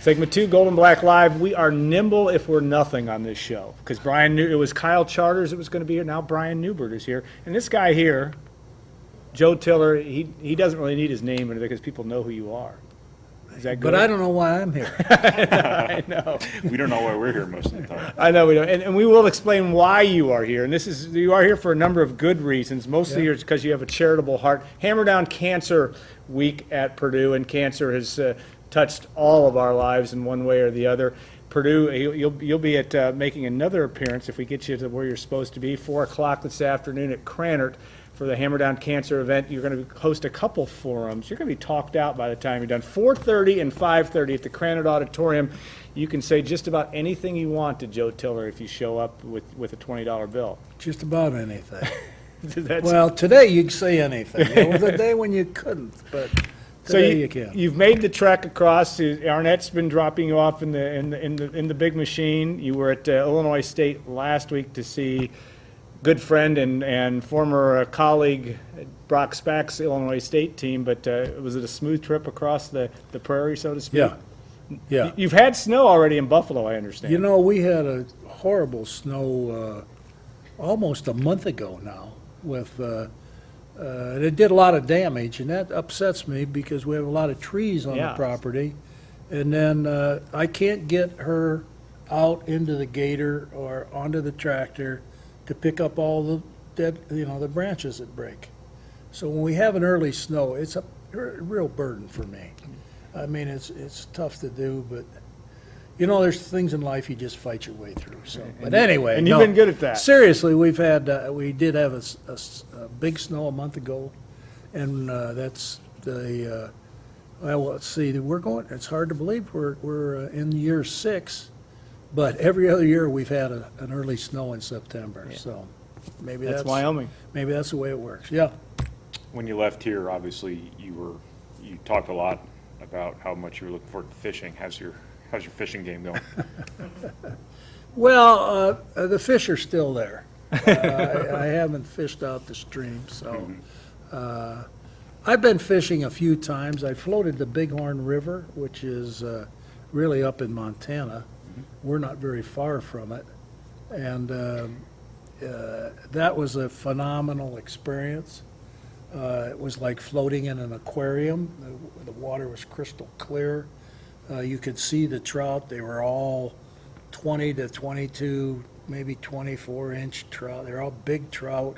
Segment 2, Gold and Black Live. We are nimble if we're nothing on this show. Because Brian knew it was Kyle Charters that was going to be here. Now Brian Newbert is here. And this guy here, Joe Tiller, he doesn't really need his name or anything because people know who you are. Is that good? But I don't know why I'm here. I know. We don't know why we're here most of the time. I know we don't. And we will explain why you are here. And you are here for a number of good reasons. Mostly it's because you have a charitable heart. Hammer Down Cancer Week at Purdue, and cancer has touched all of our lives in one way or the other. Purdue, you'll be at making another appearance if we get you to where you're supposed to be, 4 o'clock this afternoon at Krannert for the Hammer Down Cancer event. You're going to host a couple forums. You're going to be talked out by the time you're done. 4:30 and 5:30 at the Krannert Auditorium. You can say just about anything you want to Joe Tiller if you show up with a $20 bill. Just about anything. That's- Well, today you can say anything. There was a day when you couldn't, but So today you can. you've made the trek across. Arnett's been dropping you off in the big machine. You were at Illinois State last week to see good friend and former colleague Brock Spack's Illinois State team. But was it a smooth trip across the prairie, so to speak? Yeah, yeah. You've had snow already in Buffalo, I understand. You know, we had a horrible snow almost a month ago now with, it did a lot of damage, and that upsets me because we have a lot of trees on Yeah. the property. And then I can't get her out into the gator or onto the tractor to pick up all the dead, the branches that break. So when we have an early snow, it's a real burden for me. I mean, it's tough to do, but, there's things in life you just fight your way through, so. But anyway. and you've been good at that. Seriously, we did have a big snow a month ago, and that's well, let's see, it's hard to believe we're in year 6, but every other year we've had an early snow in September, so maybe That's Wyoming. Maybe that's the way it works, yeah. When you left here, obviously, you talked a lot about how much you were looking forward to fishing. How's your fishing game going? Well, the fish are still there. I haven't fished out the stream, so. I've been fishing a few times. I floated the Bighorn River, which is really up in Montana. We're not very far from it. And that was a phenomenal experience. It was like floating in an aquarium. The water was crystal clear. You could see the trout. They were all 20 to 22, maybe 24-inch trout. They're all big trout,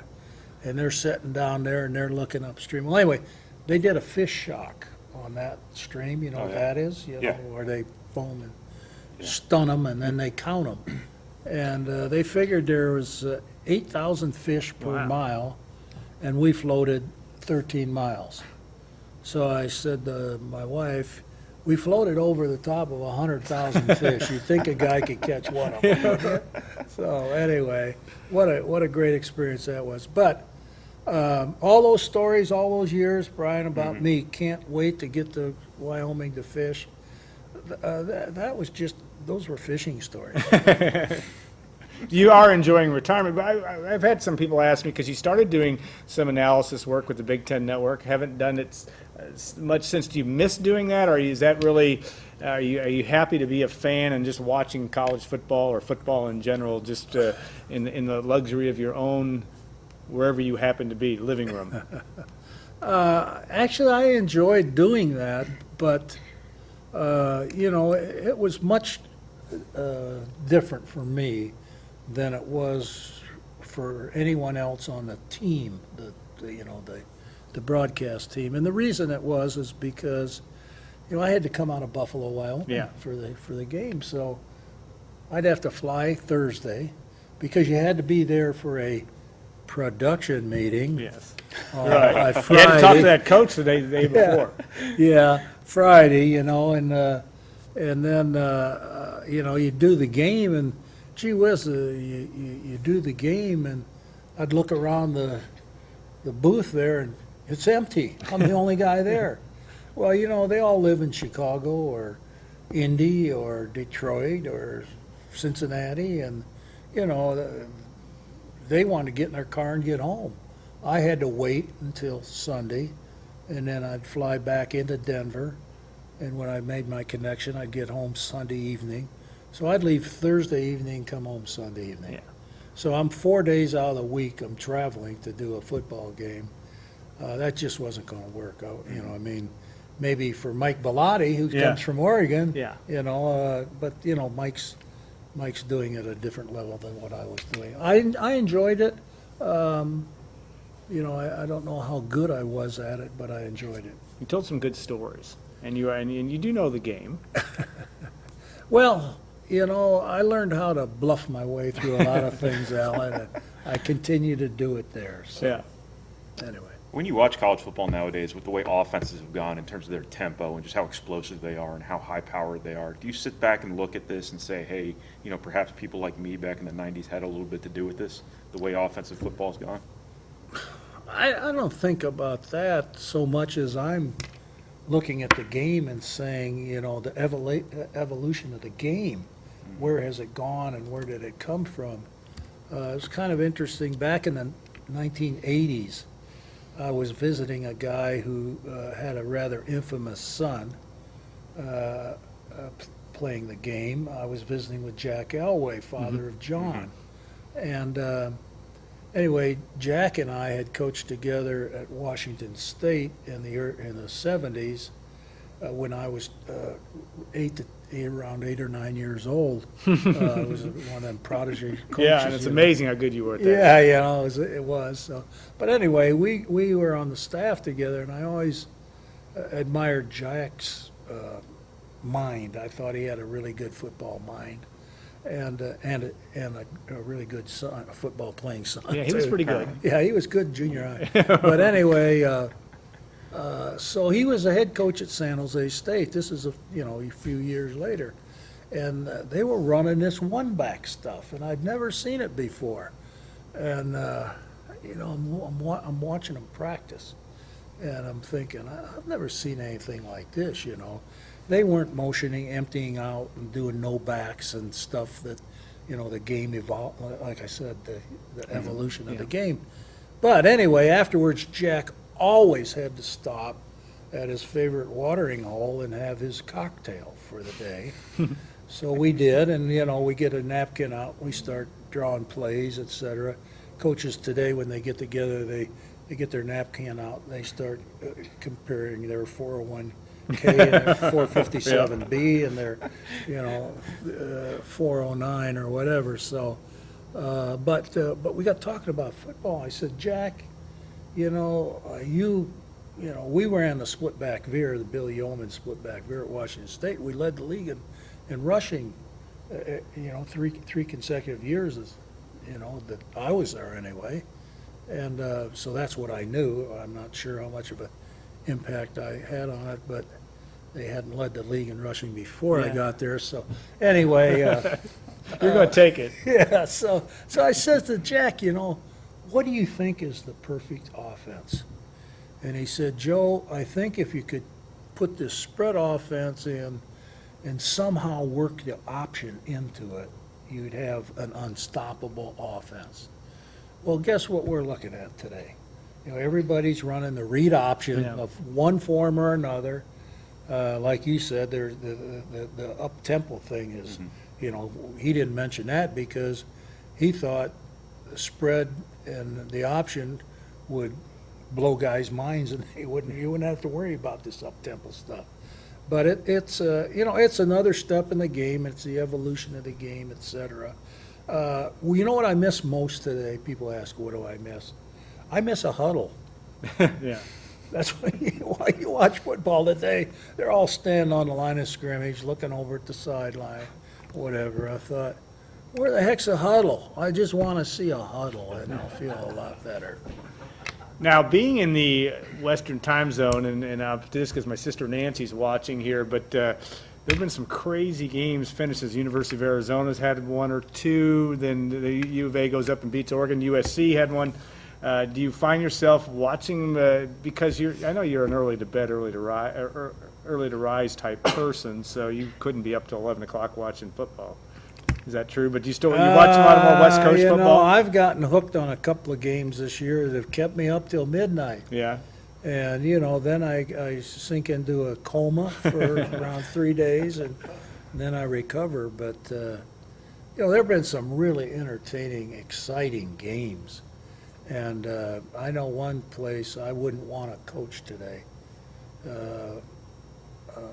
and they're sitting down there and they're looking upstream. Well, anyway, they did a fish shock on that stream. You know what that is? Where they foam and stun them and then they count them. And they figured there was 8,000 fish per mile, and we floated 13 miles. So I said to my wife, we floated over the top of 100,000 fish. You'd think a guy could catch one of them. So anyway, what a great experience that was. But all those stories, all those years, Brian, about me, can't wait to get to Wyoming to fish. Those were fishing stories. You are enjoying retirement, but I've had some people ask me, because you started doing some analysis work with the Big Ten Network, haven't done it much since. Do you miss doing that, or is that really, are you happy to be a fan and just watching college football or football in general, just in the luxury of your own, wherever you happen to be, living room? Actually, I enjoyed doing that, but, it was much different for me than it was for anyone else on the team, the broadcast team. And the reason it was is because, I had to come out of Buffalo, Wyoming for the game. So I'd have to fly Thursday because you had to be there for a production meeting. Yes. Right. You had to talk to that coach the day before. Yeah, Friday, and then, you do the game, and gee whiz, you do the game, and I'd look around the booth there, and it's empty. I'm the only guy there. Well, they all live in Chicago or Indy or Detroit or Cincinnati, and, they want to get in their car and get home. I had to wait until Sunday, and then I'd fly back into Denver And when I made my connection, I'd get home Sunday evening. So I'd leave Thursday evening, come home Sunday evening. Yeah. So I'm 4 days out of the week, I'm traveling to do a football game. That just wasn't going to work out, you know, I mean, maybe for Mike Bellotti, who Yeah. comes from Oregon. Yeah. You know, but, you know, Mike's doing it at a different level than what I was doing. I enjoyed it. You know, I don't know how good I was at it, but I enjoyed it. You told some good stories, and you do know the game. Well, you know, I learned how to bluff my way through a lot of things, Alan, and I continue to do it there. So, Yeah. anyway. When you watch college football nowadays, with the way offenses have gone in terms of their tempo and just how explosive they are and how high-powered they are, do you sit back and look at this and say, hey, you know, perhaps people like me back in the 90s had a little bit to do with this, the way offensive football's gone? I don't think about that so much as I'm looking at the game and saying, you know, the evolution of the game. Where has it gone and where did it come from? It's kind of interesting. Back in the 1980s, I was visiting a guy who had a rather infamous son playing the game. I was visiting with Jack Elway, father of John. And anyway, Jack and I had coached together at Washington State in the 70s when I was around 8 or 9 years old. I was one of them prodigy coaches. Yeah, and it's you know. amazing how good you were at that. Yeah, you know, it was. So. But anyway, we were on the staff together, and I always admired Jack's mind. I thought he had a really good football mind, and a really good son, a football playing son. Yeah, he was too. pretty good. Yeah, he was good in junior high. But anyway, so he was the head coach at San Jose State. This is a few years later, and they were running this one-back stuff, and I'd never seen it before. And you know, I'm watching them practice, and I'm thinking, I've never seen anything like this. You know, they weren't motioning, emptying out, and doing no backs and stuff that, you know, the game evolved. Like I said, the evolution of the game. But anyway, afterwards, Jack always had to stop at his favorite watering hole and have his cocktail for the day. So we did, and you know, we get a napkin out, we start drawing plays, etc. Coaches today, when they get together, they get their napkin out, and they start comparing their 401k and their 457b and their, you know, 409 or whatever. So, but we got talking about football. I said, Jack, you know, we ran the split back veer, the Billy Yeoman split back veer at Washington State. We led the league in rushing, you know, three consecutive years, you know, that I was there anyway. And so that's what I knew. I'm not sure how much of an impact I had on it, but they hadn't led the league in rushing before I Yeah. got there. So anyway, You're going to take it. yeah, so I said to Jack, you know, what do you think is the perfect offense? And he said, Joe, I think if you could put this spread offense in and somehow work the option into it, you'd have an unstoppable offense. Well, guess what we're looking at today? You know, everybody's running the read option Yeah. of one form or another. Like you said, there's the up-tempo thing is, you know, he didn't mention that because he thought the spread and the option would blow guys' minds, and you wouldn't have to worry about this up-tempo stuff. But it's you know, it's another step in the game. It's the evolution of the game, etc. Well, you know what I miss most today? People ask, what do I miss? I miss a huddle. Yeah. That's why you watch football today. They're all standing on the line of scrimmage, looking over at the sideline, whatever. I thought, where the heck's a huddle? I just want to see a huddle, and I'll feel a lot better. Now, being in the Western time zone, and this because my sister Nancy's watching here, but there have been some crazy games, finishes. University of Arizona's had one or two, then the U of A goes up and beats Oregon. USC had one. Do you find yourself watching because I know you're an early to bed, early to rise type person, so you couldn't be up till 11 o'clock watching football. Is that true? But you watch a lot more West Coast You know, football? I've gotten hooked on a couple of games this year that have kept me up till midnight. Yeah. And, then I sink into a coma for around 3 days, and then I recover. But, there have been some really entertaining, exciting games. And I know one place I wouldn't want to coach today.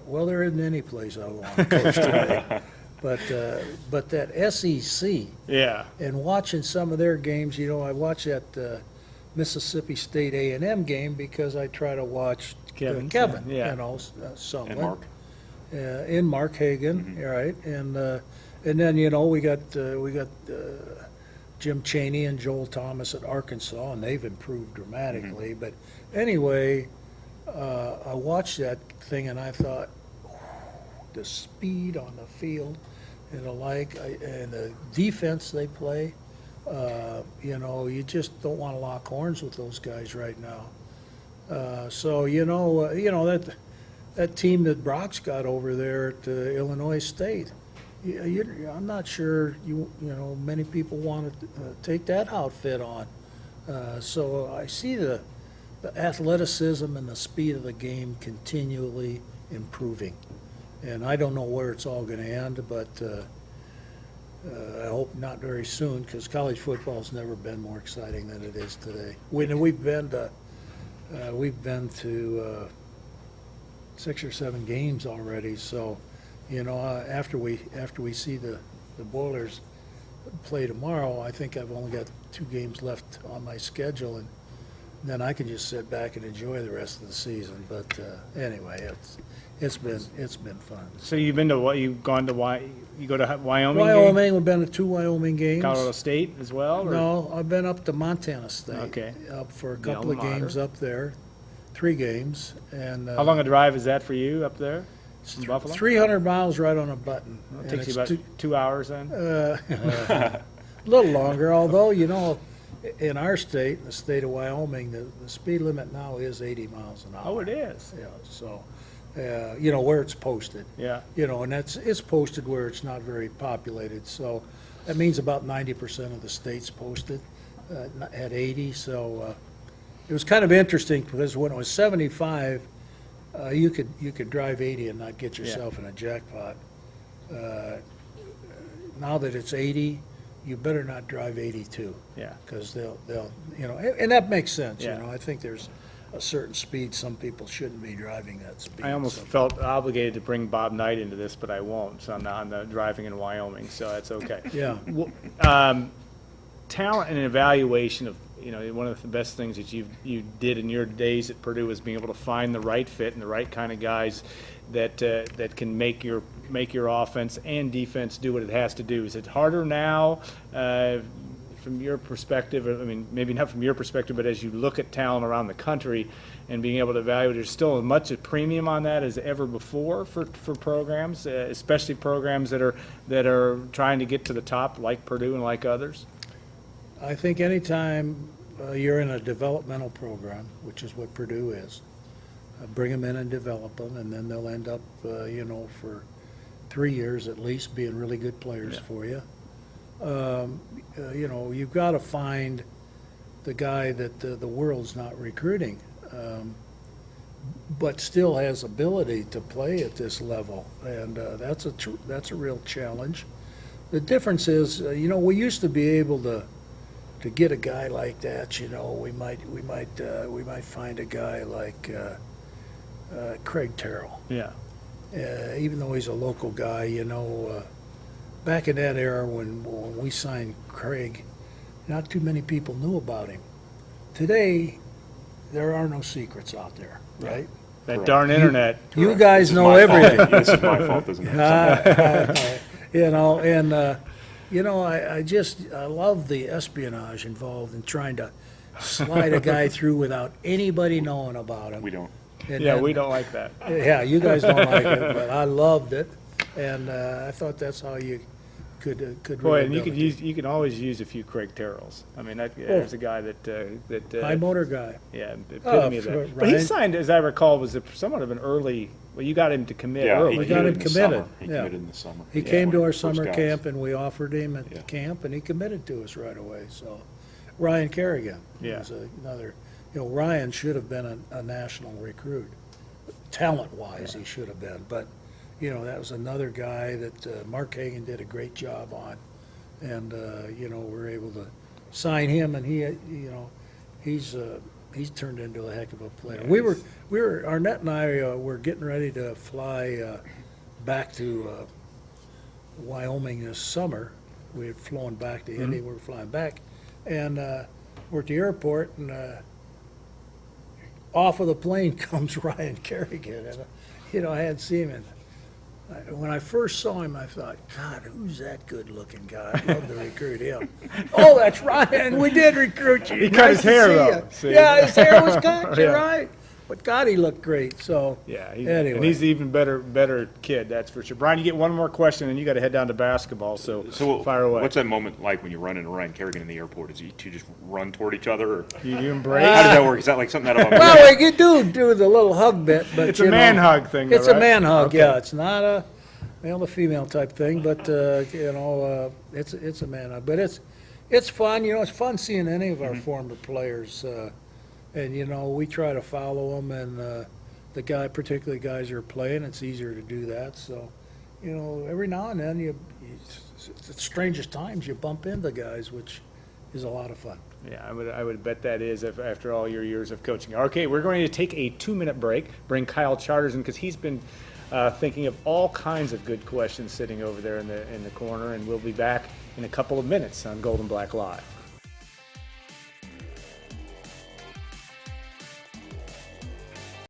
Well, there isn't any place I would want to coach today. But that SEC, Yeah, and watching some of their games, I watch that Mississippi State A&M game because I try to watch Kevin, Kevin, yeah. somewhat. And Mark? In Mark Hagan, right? And then we got Jim Chaney and Joel Thomas at Arkansas, and they've improved dramatically. But anyway, I watched that thing and I thought, the speed on the field and the like, and the defense they play. You just don't want to lock horns with those guys right now. So that team that Brock's got over there at Illinois State, I'm not sure many people want to take that outfit on. So I see the athleticism and the speed of the game continually improving. And I don't know where it's all going to end, but I hope not very soon, because college football's never been more exciting than it is today. We've been to 6 or 7 games already. So, after we see the Boilers play tomorrow, I think I've only got 2 games left on my schedule, and then I can just sit back and enjoy the rest of the season. But anyway, it's been fun. so you've been to what, you go to Wyoming? game? Wyoming, we've been to 2 Wyoming games. Colorado State as well? or- No, I've been up to Montana State. Okay. Up for a The couple of alma mater. games up there, 3 games, and. How long a drive is that for you up there from Buffalo? 300 miles right on a button. It And takes you it's about 2 hours then? a little longer, although, in our state, in the state of Wyoming, the speed limit now is 80 miles an hour. Oh, it is? Yeah, so, where it's posted. Yeah. And it's posted where it's not very populated, so that means about 90% of the state's posted at 80, so it was kind of interesting, because when it was 75, you could drive 80 and not get yourself in a jackpot. Now that it's 80, you better not drive 82. Yeah. Because they'll, and that makes sense, Yeah. I think there's a certain speed, some people shouldn't be driving that speed. I almost so- felt obligated to bring Bob Knight into this, but I won't, so I'm not on the driving in Wyoming, so that's okay. Yeah. Talent and evaluation of, one of the best things that you did in your days at Purdue was being able to find the right fit and the right kind of guys that can make your offense and defense do what it has to do. Is it harder now from your perspective? I mean, maybe not from your perspective, but as you look at talent around the country and being able to evaluate, there's still as much a premium on that as ever before for programs, especially programs that are trying to get to the top, like Purdue and like others. I think anytime you're in a developmental program, which is what Purdue is, bring them in and develop them, and then they'll end up, for 3 years at least, being really good players for you. You've got to find the guy that the world's not recruiting, but still has ability to play at this level, and that's a real challenge. The difference is, we used to be able to get a guy like that. We might find a guy like Craig Terrell. Yeah. Even though he's a local guy, back in that era when we signed Craig, not too many people knew about him. Today, there are no secrets out there, right? That Correct. darn internet. You guys know My fault. everything. This is my fault, isn't it? I love the espionage involved in trying to slide a guy through without anybody knowing about him. We don't. And Yeah, then- we don't like that. Yeah, you guys don't like it, but I loved it, and I thought that's how you could Boy, really and build a team. you can always use a few Craig Terrells. I mean, there's a guy that High motor guy. yeah, epitome of for that. But he Ryan. signed, as I recall, was somewhat of an early. Well, you got him to commit Yeah, early. We got him in the committed, summer. He yeah. committed in the summer. He Yeah, came one to of our the first summer guys. camp, and we offered him at Yeah. camp, and he committed to us right away. So, Ryan Kerrigan Yeah. was another. You know, Ryan should have been a national recruit. Talent-wise, he should have been, but, you know, that was another guy that Mark Hagan did a great job on. And, you know, we're able to sign him, and he, you know, he's turned into a heck of a player. Arnett and I were getting ready to fly back to Wyoming this summer. We had flown back to Indy, we were flying back, and we're at the airport, and off of the plane comes Ryan Kerrigan, and, you know, I hadn't seen him. When I first saw him, I thought, God, who's that good-looking guy? I'd love to recruit him. Oh, that's Ryan, we did recruit you. He cut his Nice to hair, see though. ya. See? Yeah, his hair was cut, you're Yeah. right. But God, he looked great, so. Yeah, Anyway. and he's the even better kid, that's for sure. Brian, you get one more question, and you got to head down to basketball, so fire away. What's that moment like when you run into Ryan Kerrigan in the airport? Is you two just run toward each other, or You embrace? how does that work? Is that like something out of a movie? Well, you do the little hug bit, but It's a you know, man hug thing, though, It's a right? man hug, Okay. yeah. It's not a male to female type thing, but you know, it's a man hug. But it's fun. You know, it's fun seeing any of our former players, and you know, we try to follow them, and particularly guys who are playing, it's easier to do that. So, you know, every now and then at the strangest times you bump into guys, which is a lot of fun. Yeah, I would bet that is after all your years of coaching. Okay, we're going to take a 2-minute break, bring Kyle Charters in, because he's been thinking of all kinds of good questions sitting over there in the corner, and we'll be back in a couple of minutes on Golden Black Live.